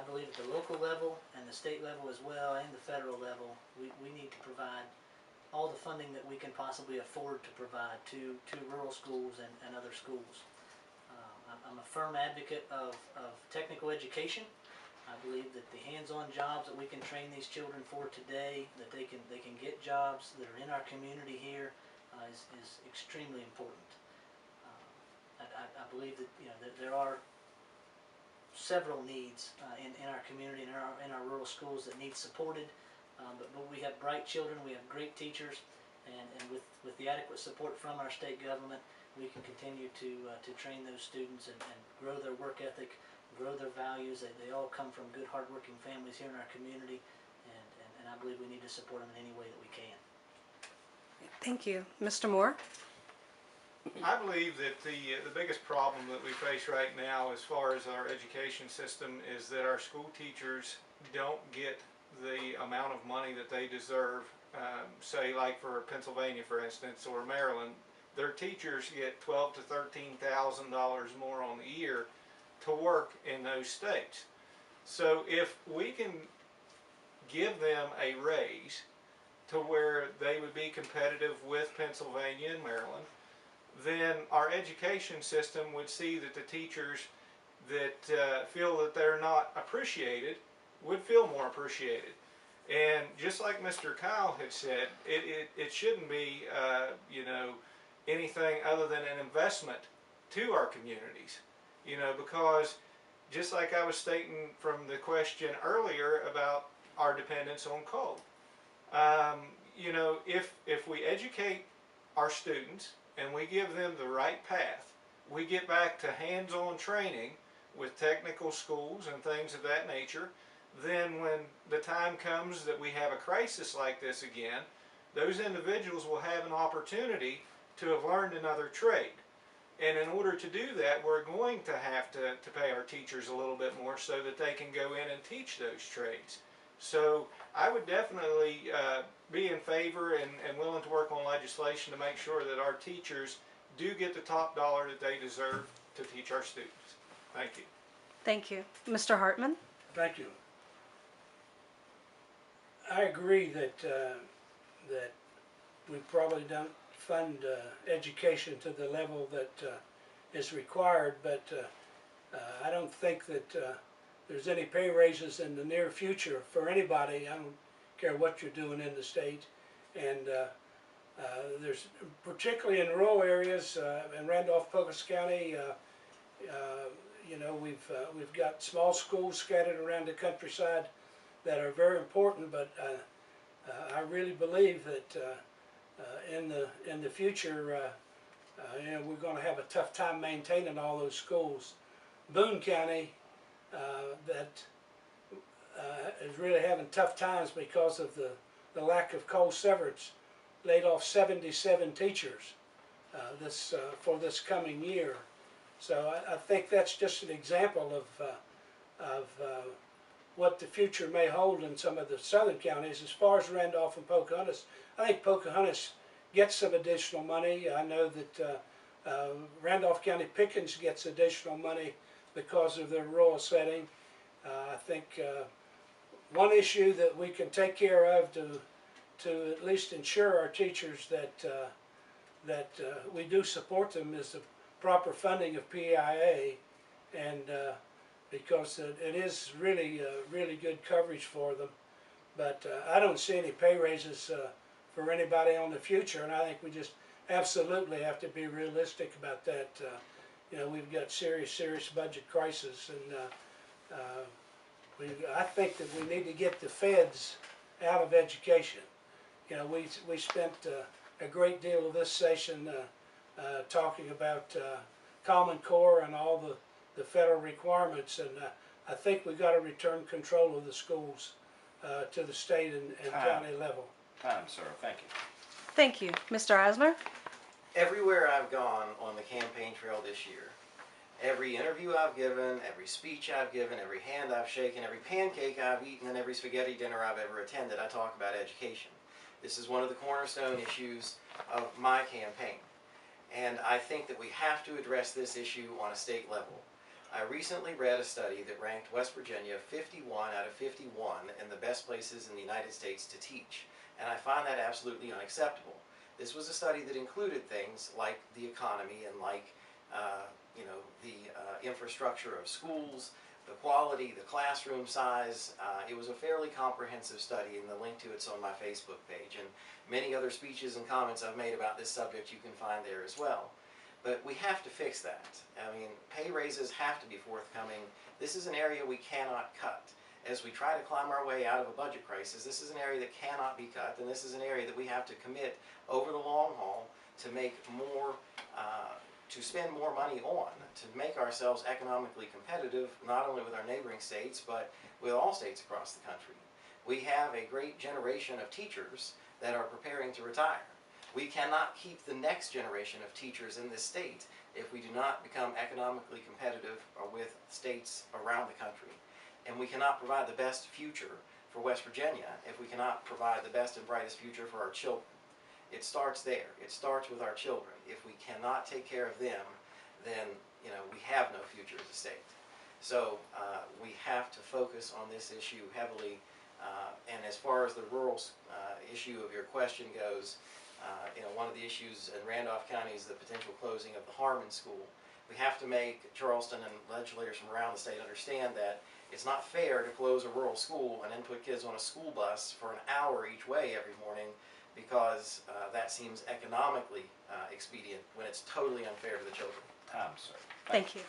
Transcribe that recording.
believe at the local level and the state level as well and the federal level, we need to provide all the funding that we can possibly afford to provide to rural schools and other schools. I'm a firm advocate of technical education. I believe that the hands-on jobs that we can train these children for today, that they can get jobs that are in our community here, is extremely important. I believe that that there are several needs in our community and in our rural schools that need supported. But we have bright children, we have great teachers, and with the adequate support from our state government, we can continue to train those students and grow their work ethic, grow their values. They all come from good, hardworking families here in our community, and I believe we need to support them in any way that we can. Thank you. Mr. Moore? I believe that the biggest problem that we face right now as far as our education system is that our school teachers don't get the amount of money that they deserve. Say like for Pennsylvania, for instance, or Maryland, their teachers get $12,000 to $13,000 more on the year to work in those states. So if we can give them a raise to where they would be competitive with Pennsylvania and Maryland, then our education system would see that the teachers that feel that they're not appreciated would feel more appreciated. And just like Mr. Kyle had said, it shouldn't be anything other than an investment to our communities, because just like I was stating from the question earlier about our dependence on coal, if we educate our students and we give them the right path, we get back to hands-on training with technical schools and things of that nature, then when the time comes that we have a crisis like this again, those individuals will have an opportunity to have learned another trade. And in order to do that, we're going to have to pay our teachers a little bit more so that they can go in and teach those trades. So I would definitely be in favor and willing to work on legislation to make sure that our teachers do get the top dollar that they deserve to teach our students. Thank you. Thank you. Mr. Hartman? Thank you. I agree that that we probably don't fund education to the level that is required, but I don't think that there's any pay raises in the near future for anybody. I don't care what you're doing in the state, and there's particularly in rural areas in Randolph-Pocos County. We've got small schools scattered around the countryside that are very important, but I really believe that in the future, we're going to have a tough time maintaining all those schools. Boone County is really having tough times because of the lack of coal severance. Laid off 77 teachers for this coming year. So I think that's just an example of what the future may hold in some of the southern counties. As far as Randolph and Pocahontas, I think Pocahontas gets some additional money. I know that Randolph County Pickens gets additional money because of their rural setting. I think one issue that we can take care of to at least ensure our teachers that we do support them is the proper funding of PIA, and because it is really good coverage for them. But I don't see any pay raises for anybody on the future, and I think we just absolutely have to be realistic about that. We've got serious budget crisis, and I think that we need to get the feds out of education. We spent a great deal of this session talking about Common Core and all the federal requirements, and I think we've got to return control of the schools to the state and county level. Time, sir. Thank you. Thank you. Mr. Eisner? Everywhere I've gone on the campaign trail this year, every interview I've given, every speech I've given, every hand I've shaken, every pancake I've eaten, and every spaghetti dinner I've ever attended, I talk about education. This is one of the cornerstone issues of my campaign. And I think that we have to address this issue on a state level. I recently read a study that ranked West Virginia 51 out of 51 in the best places in the United States to teach, and I find that absolutely unacceptable. This was a study that included things like the economy and like the infrastructure of schools, the quality, the classroom size. It was a fairly comprehensive study, and the link to it's on my Facebook page. And many other speeches and comments I've made about this subject you can find there as well. But we have to fix that. I mean, pay raises have to be forthcoming. This is an area we cannot cut. As we try to climb our way out of a budget crisis, this is an area that cannot be cut, and this is an area that we have to commit over the long haul to make more, to spend more money on, to make ourselves economically competitive, not only with our neighboring states, but with all states across the country. We have a great generation of teachers that are preparing to retire. We cannot keep the next generation of teachers in this state if we do not become economically competitive with states around the country. And we cannot provide the best future for West Virginia if we cannot provide the best and brightest future for our children. It starts there. It starts with our children. If we cannot take care of them, then we have no future as a state. So we have to focus on this issue heavily. And as far as the rural issue of your question goes, one of the issues in Randolph County is the potential closing of the Harmon School. We have to make Charleston and legislators from around the state understand that it's not fair to close a rural school and then put kids on a school bus for an hour each way every morning, because that seems economically expedient when it's totally unfair to the children. Time, sir. Thank you.